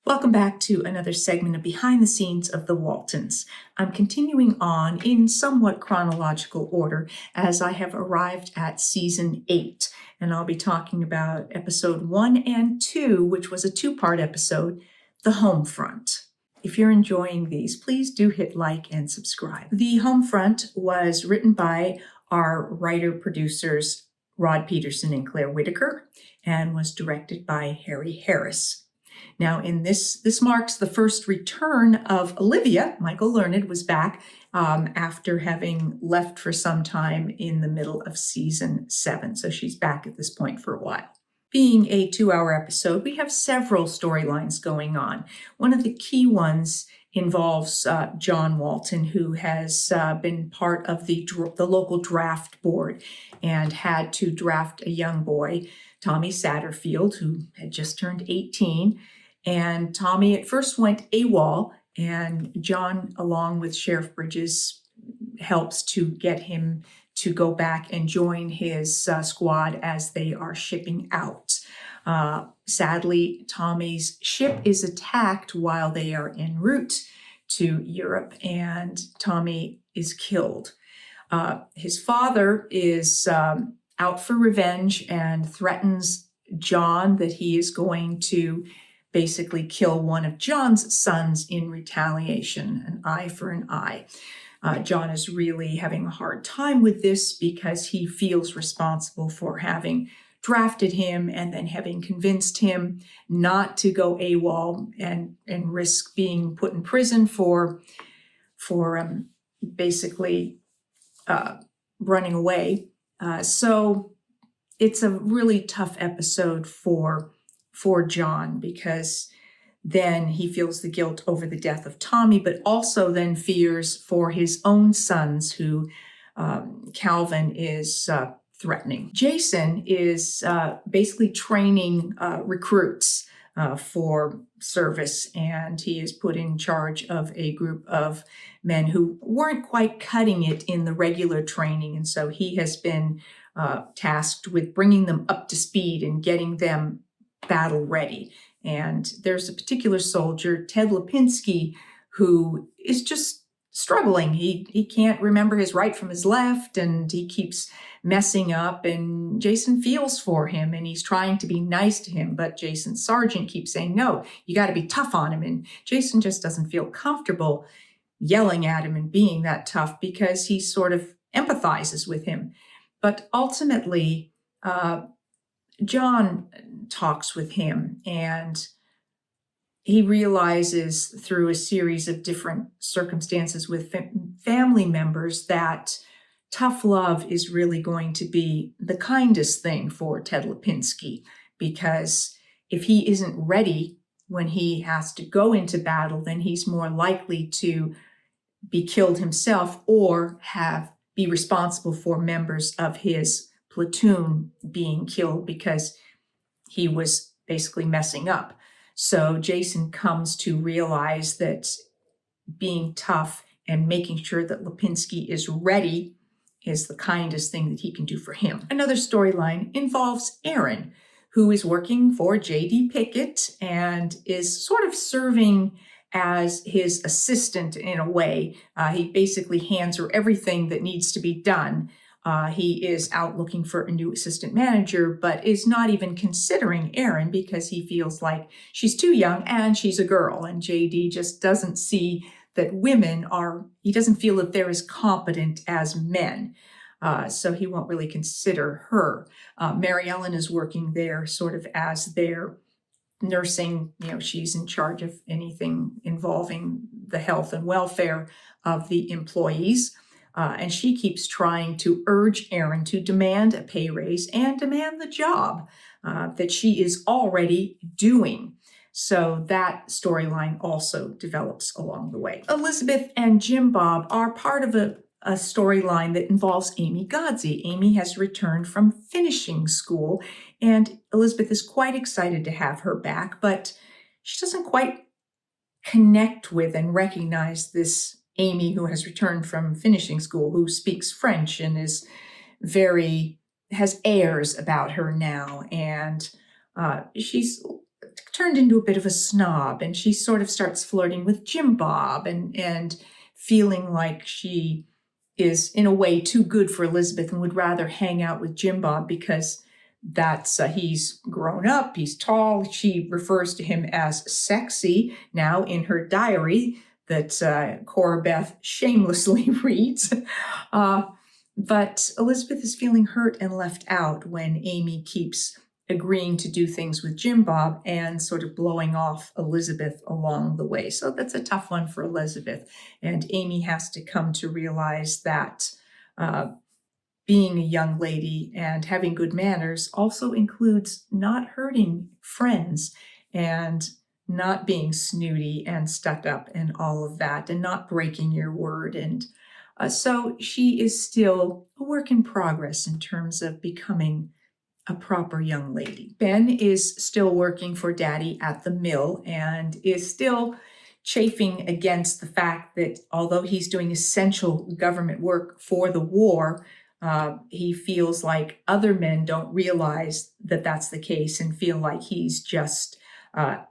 Welcome back to another segment of Behind the Scenes of the Waltons. I'm continuing on in somewhat chronological order as I have arrived at season 8, and I'll be talking about episode 1 and 2, which was a two-part episode, The Home Front. If you're enjoying these, please do hit like and subscribe. The Home Front was written by our writer-producers Rod Peterson and Claire Whitaker and was directed by Harry Harris. Now, in this marks the first return of Olivia. Michael Learned was back after having left for some time in the middle of season 7. So she's back at this point for a while. Being a 2-hour episode, we have several storylines going on. One of the key ones involves Jon Walton, who has been part of the local draft board and had to draft a young boy, Tommy Satterfield, who had just turned 18. And Tommy at first went AWOL, and Jon, along with Sheriff Bridges, helps to get him to go back and join his squad as they are shipping out. Sadly, Tommy's ship is attacked while they are en route to Europe, and Tommy is killed. His father is out for revenge and threatens Jon that he is going to basically kill one of Jon's sons in retaliation, an eye for an eye. Jon is really having a hard time with this because he feels responsible for having drafted him and then having convinced him not to go AWOL and risk being put in prison for basically running away. So it's a really tough episode for Jon, because then he feels the guilt over the death of Tommy, but also then fears for his own sons who Calvin is threatening. Jason is basically training recruits for service, and he is put in charge of a group of men who weren't quite cutting it in the regular training, and so he has been tasked with bringing them up to speed and getting them battle ready. And there's a particular soldier, Ted Lipinski, who is just struggling. He can't remember his right from his left, and he keeps messing up, and Jason feels for him, and he's trying to be nice to him, but Jason's sergeant keeps saying, no, you got to be tough on him, and Jason just doesn't feel comfortable yelling at him and being that tough because he sort of empathizes with him. But ultimately, Jon talks with him, and he realizes through a series of different circumstances with family members that tough love is really going to be the kindest thing for Ted Lipinski, because if he isn't ready when he has to go into battle, then he's more likely to be killed himself or be responsible for members of his platoon being killed because he was basically messing up. So Jason comes to realize that being tough and making sure that Lipinski is ready is the kindest thing that he can do for him. Another storyline involves Erin, who is working for J.D. Pickett and is sort of serving as his assistant in a way. He basically hands her everything that needs to be done. He is out looking for a new assistant manager, but is not even considering Erin because he feels like she's too young and she's a girl. And JD just doesn't see that he doesn't feel that they're as competent as men. So he won't really consider her. Mary Ellen is working there sort of as their nursing, she's in charge of anything involving the health and welfare of the employees. And she keeps trying to urge Erin to demand a pay raise and demand the job that she is already doing. So that storyline also develops along the way. Elizabeth and Jim Bob are part of a storyline that involves Amy Godsey. Amy has returned from finishing school, and Elizabeth is quite excited to have her back, but she doesn't quite connect with and recognize this Amy who has returned from finishing school, who speaks French and has airs about her now. And she's turned into a bit of a snob, and she sort of starts flirting with Jim Bob and feeling like she is in a way too good for Elizabeth and would rather hang out with Jim Bob because that's he's grown up, he's tall. She refers to him as sexy now in her diary that Cora Beth shamelessly reads. But Elizabeth is feeling hurt and left out when Amy keeps agreeing to do things with Jim Bob and sort of blowing off Elizabeth along the way. So that's a tough one for Elizabeth. And Amy has to come to realize that being a young lady and having good manners also includes not hurting friends and not being snooty and stuck up and all of that, and not breaking your word. And so she is still a work in progress in terms of becoming a proper young lady. Ben is still working for Daddy at the mill and is still chafing against the fact that although he's doing essential government work for the war, he feels like other men don't realize that that's the case and feel like he's just, a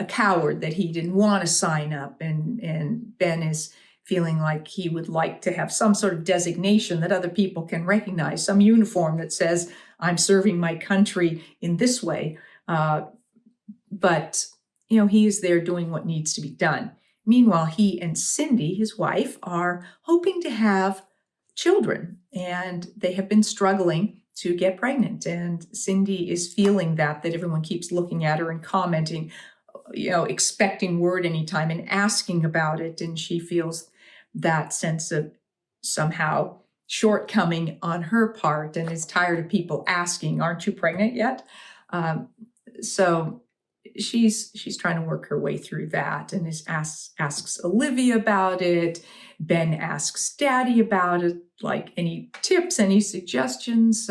coward, that he didn't want to sign up. And Ben is feeling like he would like to have some sort of designation that other people can recognize, some uniform that says, I'm serving my country in this way. But he is there doing what needs to be done. Meanwhile, he and Cindy, his wife, are hoping to have children, and they have been struggling to get pregnant. And Cindy is feeling that everyone keeps looking at her and commenting, expecting word anytime and asking about it. And she feels that sense of somehow shortcoming on her part and is tired of people asking, aren't you pregnant yet? So she's trying to work her way through that and asks Olivia about it. Ben asks Daddy about it, like any tips, any suggestions.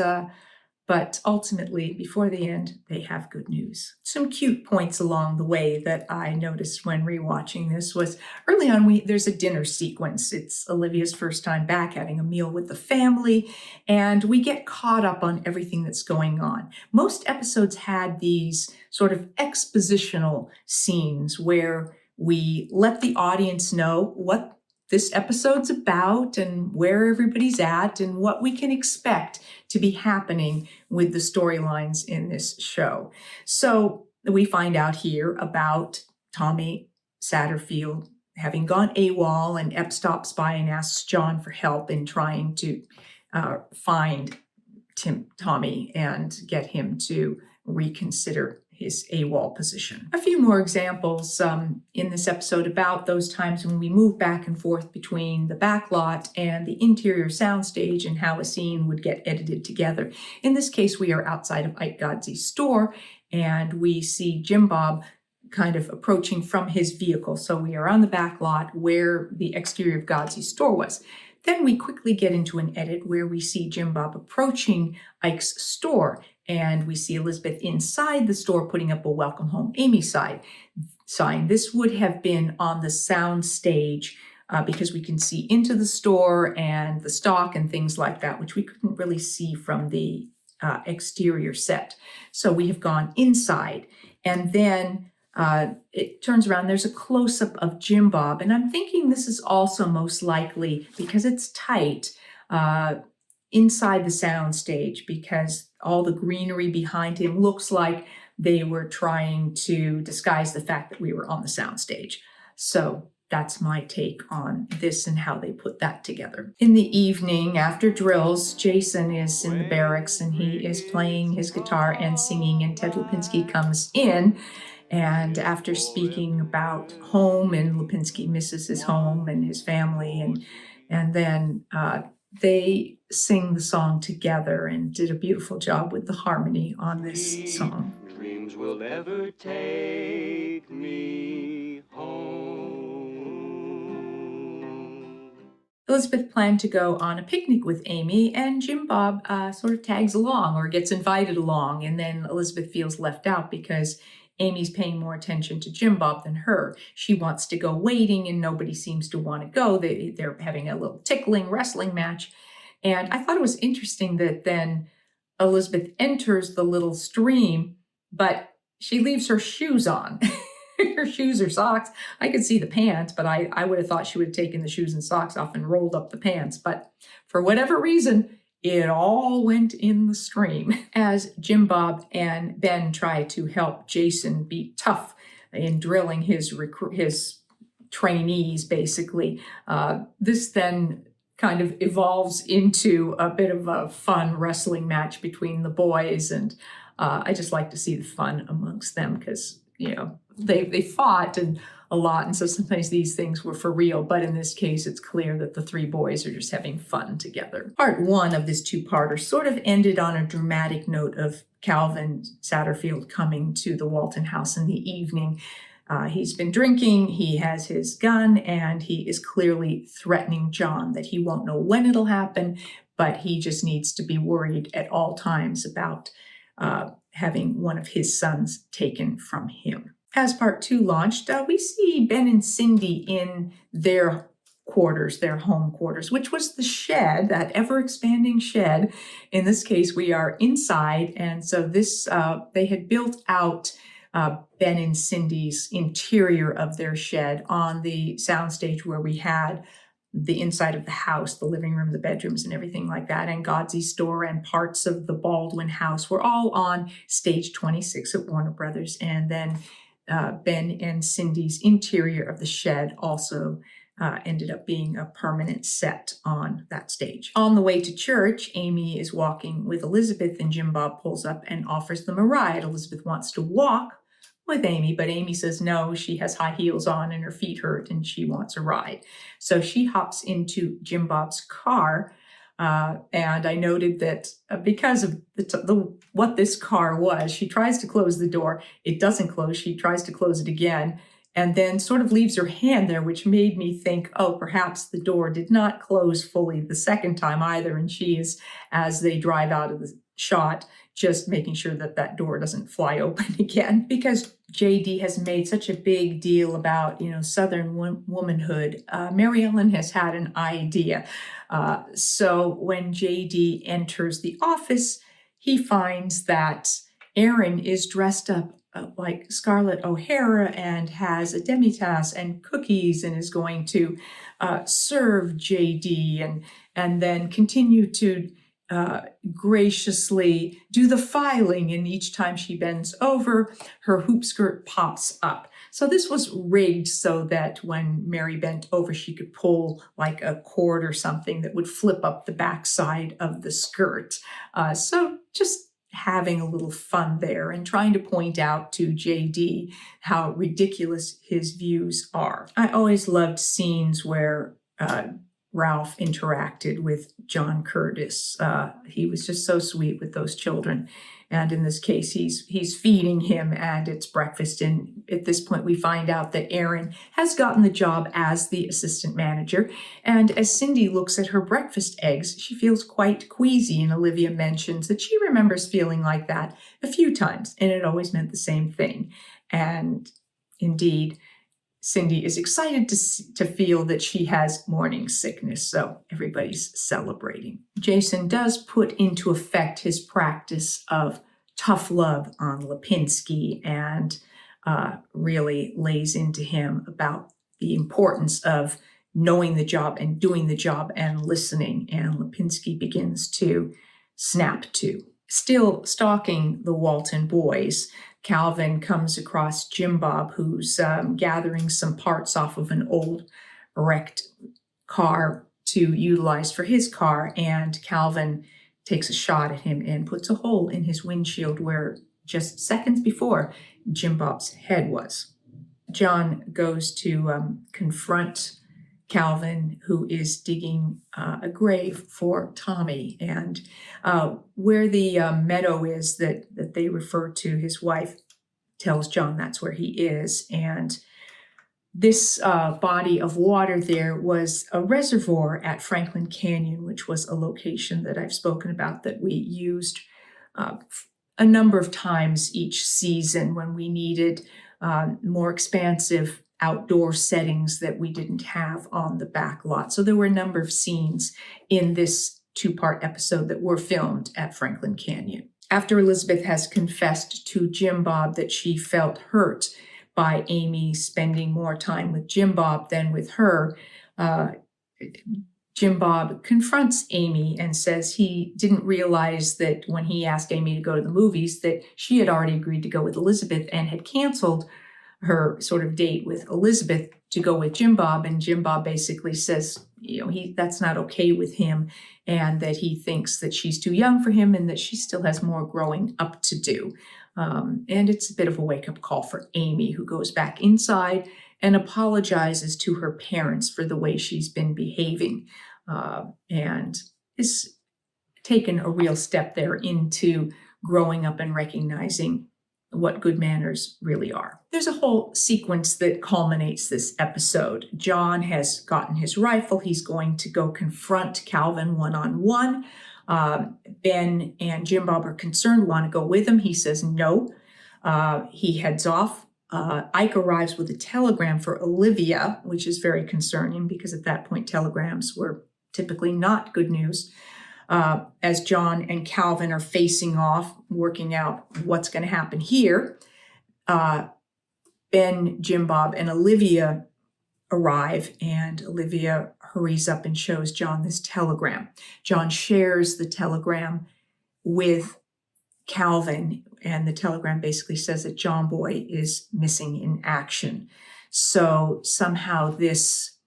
But ultimately, before the end, they have good news. Some cute points along the way that I noticed when rewatching this was early on, there's a dinner sequence. It's Olivia's first time back having a meal with the family, and we get caught up on everything that's going on. Most episodes had these sort of expositional scenes where we let the audience know what this episode's about and where everybody's at and what we can expect to be happening with the storylines in this show. So we find out here about Tommy Satterfield having gone AWOL, and Ep stops by and asks Jon for help in trying to find Tommy and get him to reconsider his AWOL position. A few more examples in this episode about those times when we move back and forth between the backlot and the interior soundstage and how a scene would get edited together. In this case, we are outside of Ike Godsey's store, and we see Jim Bob kind of approaching from his vehicle. So we are on the backlot where the exterior of Godsey's store was. Then we quickly get into an edit where we see Jim Bob approaching Ike's store, and we see Elizabeth inside the store putting up a Welcome Home Amy sign. This would have been on the sound stage because we can see into the store and the stock and things like that, which we couldn't really see from the exterior set. So we have gone inside, and then it turns around, there's a close-up of Jim Bob, and I'm thinking this is also most likely, because it's tight, inside the sound stage, because all the greenery behind him looks like they were trying to disguise the fact that we were on the sound stage. So that's my take on this and how they put that together. In the evening, after drills, Jason is in the barracks and he is playing his guitar and singing, and Ted Lipinski comes in. And after speaking about home, and Lipinski misses his home and his family, and then they sing the song together and did a beautiful job with the harmony on this song. Dreams will never take me home. Elizabeth planned to go on a picnic with Amy, and Jim Bob sort of tags along or gets invited along, and then Elizabeth feels left out because Amy's paying more attention to Jim Bob than her. She wants to go wading and nobody seems to want to go. They're having a little tickling wrestling match. And I thought it was interesting that then Elizabeth enters the little stream, but she leaves her shoes on. Her shoes or socks. I could see the pants, but I would have thought she would have taken the shoes and socks off and rolled up the pants. But for whatever reason, it all went in the stream. As Jim Bob and Ben try to help Jason be tough in drilling his trainees, basically, this then kind of evolves into a bit of a fun wrestling match between the boys. And I just like to see the fun amongst them because, they fought and a lot. And so sometimes these things were for real. But in this case, it's clear that the three boys are just having fun together. Part one of this two-parter sort of ended on a dramatic note of Calvin Satterfield coming to the Walton house in the evening. He's been drinking, he has his gun, and he is clearly threatening Jon that he won't know when it'll happen, but he just needs to be worried at all times about having one of his sons taken from him. As part two launched, we see Ben and Cindy in their quarters, their home quarters, which was the shed, that ever-expanding shed. In this case, we are inside, and so this they had built out Ben and Cindy's interior of their shed on the soundstage where we had the inside of the house, the living room, the bedrooms, and everything like that, and Godsy's store and parts of the Baldwin house were all on stage 26 at Warner Brothers. And then Ben and Cindy's interior of the shed also ended up being a permanent set on that stage. On the way to church, Amy is walking with Elizabeth, and Jim Bob pulls up and offers them a ride. Elizabeth wants to walk with Amy, but Amy says no, she has high heels on and her feet hurt and she wants a ride. So she hops into Jim Bob's car. And I noted that because of what this car was, she tries to close the door. It doesn't close. She tries to close it again and then sort of leaves her hand there, which made me think, oh, perhaps the door did not close fully the second time either. And she is, as they drive out of the shot, just making sure that that door doesn't fly open again. Because JD has made such a big deal about, Southern womanhood, Mary Ellen has had an idea. So when JD enters the office, he finds that Erin is dressed up like Scarlett O'Hara and has a demitasse and cookies and is going to serve JD and then continue to graciously do the filing, and each time she bends over, her hoop skirt pops up. So this was rigged so that when Mary bent over, she could pull like a cord or something that would flip up the backside of the skirt. So just having a little fun there and trying to point out to JD how ridiculous his views are. I always loved scenes where Ralph interacted with John Curtis. He was just so sweet with those children. And in this case, he's feeding him and it's breakfast. And at this point, we find out that Erin has gotten the job as the assistant manager. And as Cindy looks at her breakfast eggs, she feels quite queasy. And Olivia mentions that she remembers feeling like that a few times, and it always meant the same thing. And indeed, Cindy is excited to feel that she has morning sickness, so everybody's celebrating. Jason does put into effect his practice of tough love on Lipinski and really lays into him about the importance of knowing the job and doing the job and listening, and Lipinski begins to snap to. Still stalking the Walton boys, Calvin comes across Jim Bob, who's gathering some parts off of an old wrecked car to utilize for his car, and Calvin takes a shot at him and puts a hole in his windshield where just seconds before Jim Bob's head was. Jon goes to confront Calvin, who is digging a grave for Tommy, and where the meadow is that they refer to, his wife tells Jon that's where he is. And this body of water there was a reservoir at Franklin Canyon, which was a location that I've spoken about that we used a number of times each season when we needed more expansive outdoor settings that we didn't have on the back lot. So there were a number of scenes in this two-part episode that were filmed at Franklin Canyon. after Elizabeth has confessed to Jim Bob that she felt hurt by Amy spending more time with Jim Bob than with her, Jim Bob confronts Amy and says he didn't realize that when he asked Amy to go to the movies that she had already agreed to go with Elizabeth and had canceled her sort of date with Elizabeth to go with Jim Bob. And Jim Bob basically says, that's not okay with him, and that he thinks that she's too young for him and that she still has more growing up to do. And it's a bit of a wake-up call for Amy, who goes back inside and apologizes to her parents for the way she's been behaving, and is taken a real step there into growing up and recognizing what good manners really are. There's a whole sequence that culminates this episode. Jon has gotten his rifle. He's going to go confront Calvin one-on-one. Ben and Jim Bob are concerned, want to go with him. He says no. He heads off. Ike arrives with a telegram for Olivia, which is very concerning because at that point telegrams were typically not good news. As Jon and Calvin are facing off, working out what's going to happen here, Ben, Jim Bob, and Olivia arrive, and Olivia hurries up and shows Jon this telegram. Jon shares the telegram with Calvin, and the telegram basically says that John Boy is missing in action. So somehow this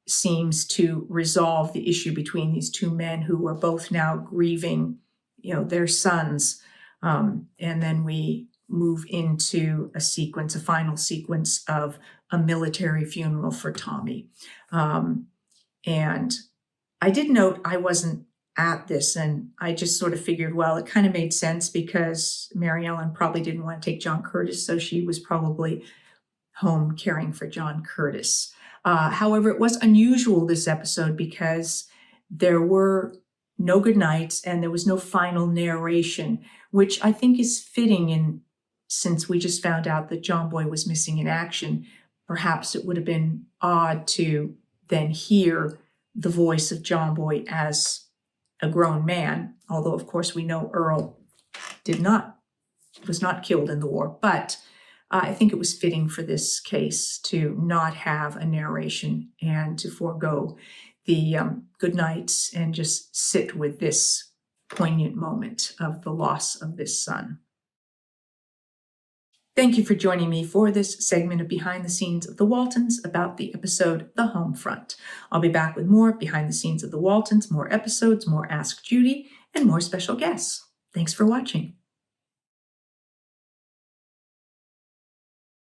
seems to resolve the issue between these two men who are both now grieving, their sons. And then we move into a final sequence of a military funeral for Tommy. And I did note I wasn't at this, and I just sort of figured, well, it kind of made sense because Mary Ellen probably didn't want to take John Curtis, so she was probably home caring for John Curtis. However, it was unusual this episode because there were no good nights and there was no final narration, which I think is fitting since we just found out that John Boy was missing in action. Perhaps it would have been odd to then hear the voice of John Boy as a grown man, although of course we know Earl was not killed in the war, but I think it was fitting for this case to not have a narration and to forego the good nights and just sit with this poignant moment of the loss of this son. Thank you for joining me for this segment of Behind the Scenes of the Waltons about the episode The Home Front. I'll be back with more Behind the Scenes of the Waltons, more episodes, more Ask Judy, and more special guests. Thanks for watching.